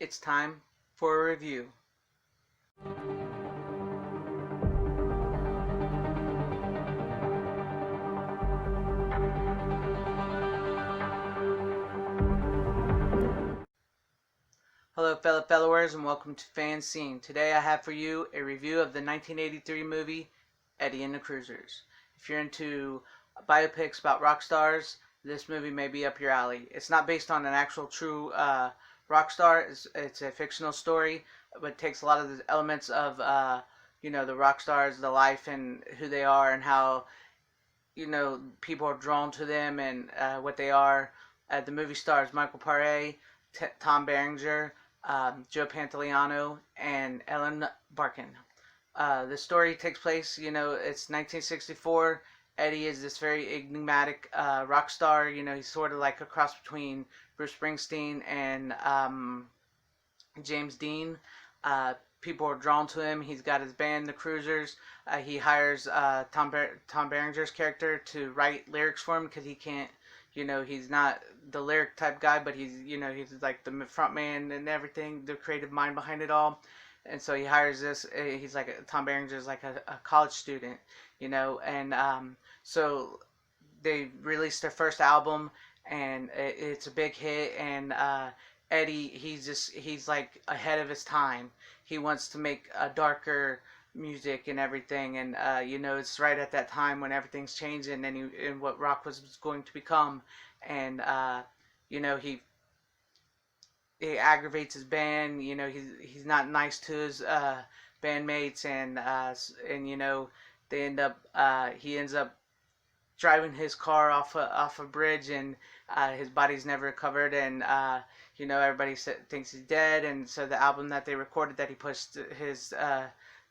It's time for a review. Hello fellow fellowers and welcome to FanZcene. Today I have for you a review of the 1983 movie Eddie and the Cruisers. If you're into biopics about rock stars, this movie may be up your alley. It's not based on an actual true rock star. It's a fictional story, but it takes a lot of the elements of the rock stars, the life and who they are and how people are drawn to them and what they are. The movie stars Michael Paré, Tom Berenger, Joe Pantoliano, and Ellen Barkin. The story takes place, it's 1964. Eddie is this very enigmatic rock star. He's sort of like a cross between Bruce Springsteen and James Dean. People are drawn to him. He's got his band, the Cruisers. He hires Tom Berenger's character to write lyrics for him because he can't. He's not the lyric type guy, but he's like the front man and everything, the creative mind behind it all. And so he hires this. He's like Tom Berenger's like a college student, and so they released their first album, and it's a big hit. And Eddie, he's like ahead of his time. He wants to make a darker music and everything, and it's right at that time when everything's changing and what rock was going to become. And he aggravates his band. He's not nice to his bandmates, and they end up he ends up driving his car off a bridge, and his body's never recovered, and everybody thinks he's dead. And so the album that they recorded, that he pushed his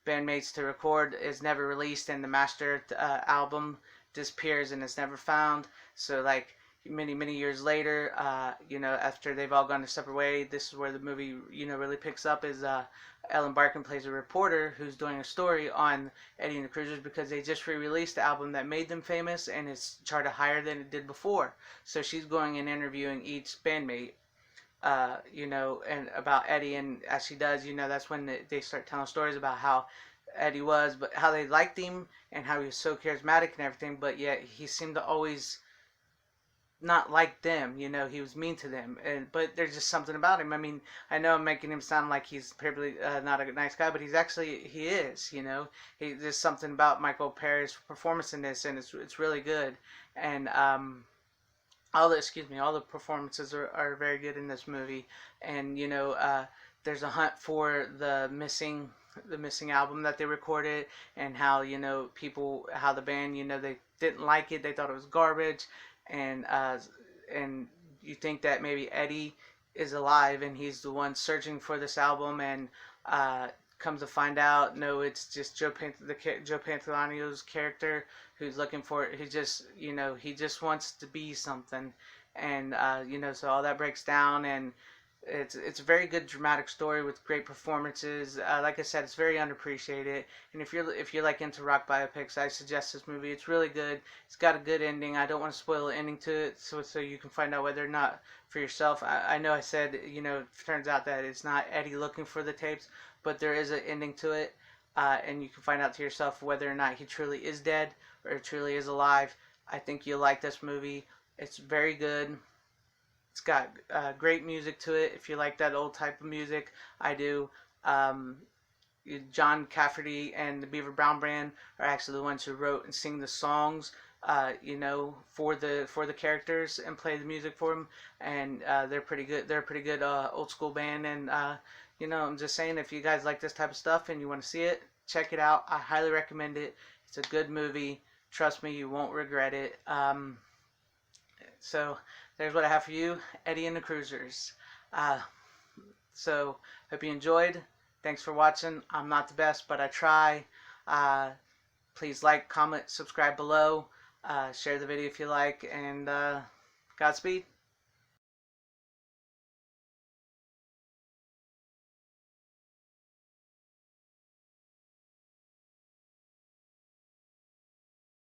bandmates to record, is never released, and the master album disappears and it's never found. So like many years later, after they've all gone their separate way, this is where the movie really picks up. Is Ellen Barkin plays a reporter who's doing a story on Eddie and the Cruisers because they just re-released the album that made them famous, and it's charted higher than it did before. So she's going and interviewing each bandmate, and about Eddie, and as she does, that's when they start telling stories about how Eddie was, but how they liked him and how he was so charismatic and everything, but yet he seemed to always not like them. He was mean to them, but there's just something about him. I mean, I know I'm making him sound like he's probably not a nice guy, but he is. There's something about Michael Paré's performance in this, and it's really good. And all the performances are very good in this movie. And there's a hunt for the missing album that they recorded, and how how the band, they didn't like it, they thought it was garbage. And you think that maybe Eddie is alive and he's the one searching for this album, and comes to find out, no, it's just Joe Pantoliano's character who's looking for it. He just wants to be something. And so all that breaks down, and it's a very good dramatic story with great performances. Like I said, it's very underappreciated, and if you're like into rock biopics, I suggest this movie. It's really good. It's got a good ending. I don't want to spoil the ending to it, so you can find out whether or not for yourself. I know I said, it turns out that it's not Eddie looking for the tapes, but there is an ending to it, and you can find out to yourself whether or not he truly is dead or truly is alive. I think you'll like this movie. It's very good. It's got great music to it. If you like that old type of music, I do. John Cafferty and the Beaver Brown Band are actually the ones who wrote and sing the songs, for the characters and play the music for them. And they're pretty good. They're a pretty good old school band. And I'm just saying, if you guys like this type of stuff and you want to see it, check it out. I highly recommend it. It's a good movie. Trust me, you won't regret it. So there's what I have for you, Eddie and the Cruisers. So hope you enjoyed. Thanks for watching. I'm not the best, but I try. Please like, comment, subscribe below. Share the video if you like, and Godspeed.